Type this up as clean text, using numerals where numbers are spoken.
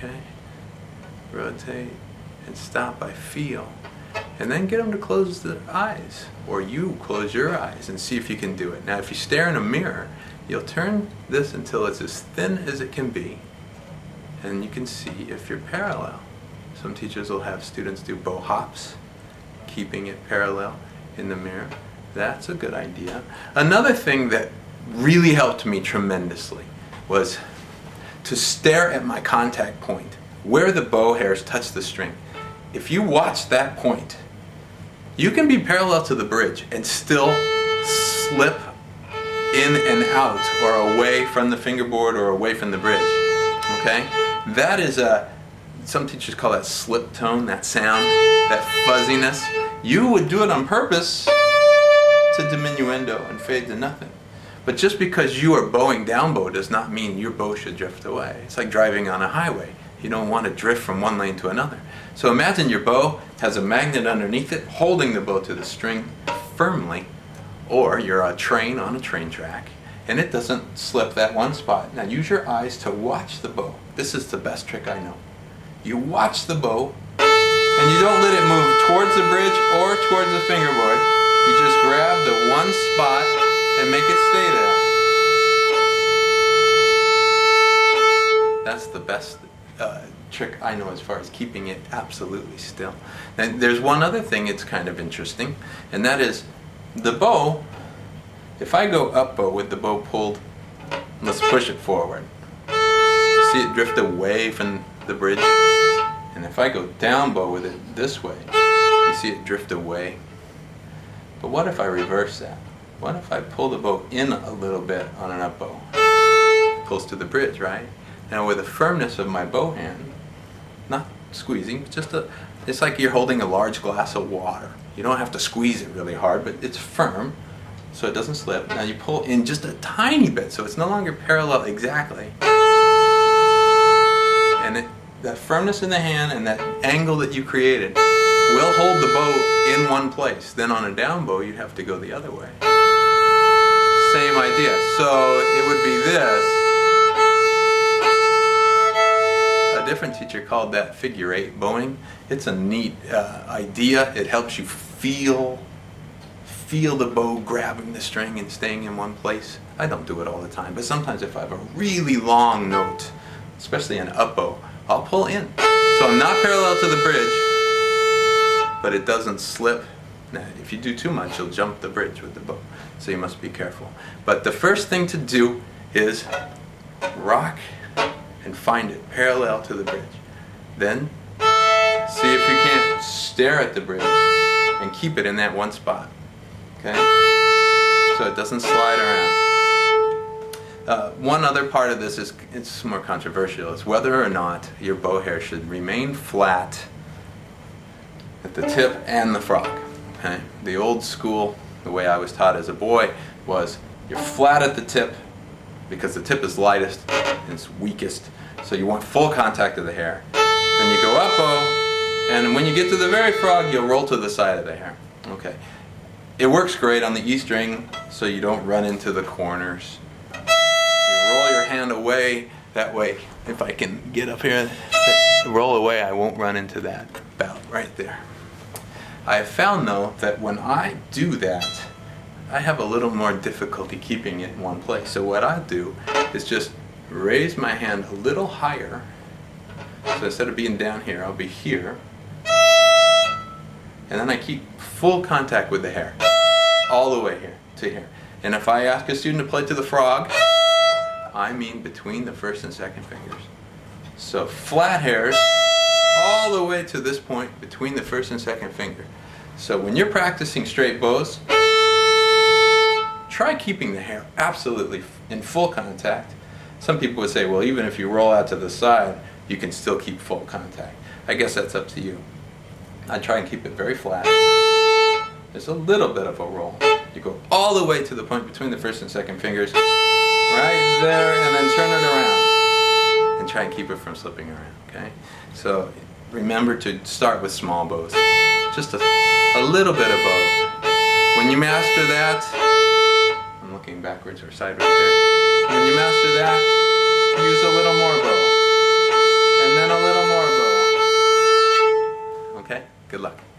Okay? Rotate and stop by feel. And then get them to close their eyes, or you close your eyes and see if you can do it. Now if you stare in a mirror, you'll turn this until it's as thin as it can be, and you can see if you're parallel. Some teachers will have students do bow hops, keeping it parallel in the mirror. That's a good idea. Another thing that really helped me tremendously was to stare at my contact point, where the bow hairs touch the string. If you watch that point, you can be parallel to the bridge and still slip in and out, or away from the fingerboard or away from the bridge. Okay? That is some teachers call that slip tone, that sound, that fuzziness. You would do it on purpose to diminuendo and fade to nothing. But just because you are bowing down bow does not mean your bow should drift away. It's like driving on a highway. You don't want to drift from one lane to another. So imagine your bow has a magnet underneath it holding the bow to the string firmly, or you're a train on a train track and it doesn't slip that one spot. Now use your eyes to watch the bow. This is the best trick I know. You watch the bow and you don't let it move towards the bridge or towards the fingerboard. You just grab the one spot and make it stay there. That's the best trick I know as far as keeping it absolutely still. And there's one other thing that's kind of interesting, and that is the bow. If I go up bow with the bow pulled, let's push it forward. See it drift away from the bridge? And if I go down bow with it this way, you see it drift away. But what if I reverse that? What if I pull the bow in a little bit on an up bow? It pulls to the bridge, right? Now with the firmness of my bow hand, not squeezing, it's like you're holding a large glass of water. You don't have to squeeze it really hard, but it's firm, so it doesn't slip. Now you pull in just a tiny bit, so it's no longer parallel exactly. And that firmness in the hand and that angle that you created will hold the bow in one place. Then on a down bow, you'd have to go the other way. Same idea. So it would be this. A different teacher called that figure 8 bowing. It's a neat idea. It helps you feel the bow grabbing the string and staying in one place. I don't do it all the time, but sometimes if I have a really long note, especially an up bow, I'll pull in. So I'm not parallel to the bridge, but it doesn't slip. Now, if you do too much, you'll jump the bridge with the bow, so you must be careful. But the first thing to do is rock and find it parallel to the bridge. Then see if you can't stare at the bridge and keep it in that one spot. Okay? So it doesn't slide around. One other part of this is, it's more controversial, is whether or not your bow hair should remain flat at the tip and the frog. Okay? The old school, the way I was taught as a boy, was you're flat at the tip because the tip is lightest and it's weakest, so you want full contact of the hair. Then you go up bow, and when you get to the very frog, you'll roll to the side of the hair. Okay. It works great on the E string, so you don't run into the corners. You roll your hand away, that way, if I can get up here, roll away, I won't run into that bout right there. I have found though that when I do that, I have a little more difficulty keeping it in one place. So what I do is just raise my hand a little higher. So instead of being down here, I'll be here. And then I keep full contact with the hair, all the way here to here. And if I ask a student to play to the frog, I mean between the first and second fingers. So flat hairs all the way to this point between the first and second finger. So when you're practicing straight bows, try keeping the hair absolutely in full contact. Some people would say, well, even if you roll out to the side, you can still keep full contact. I guess that's up to you. I try and keep it very flat. There's a little bit of a roll. You go all the way to the point between the first and second fingers, right there, and then turn it around. And try and keep it from slipping around, okay? So remember to start with small bows. Just a little bit of bow. When you master that, I'm looking backwards or sideways there. When you master that, use a little more bow. And then a Okay? Good luck.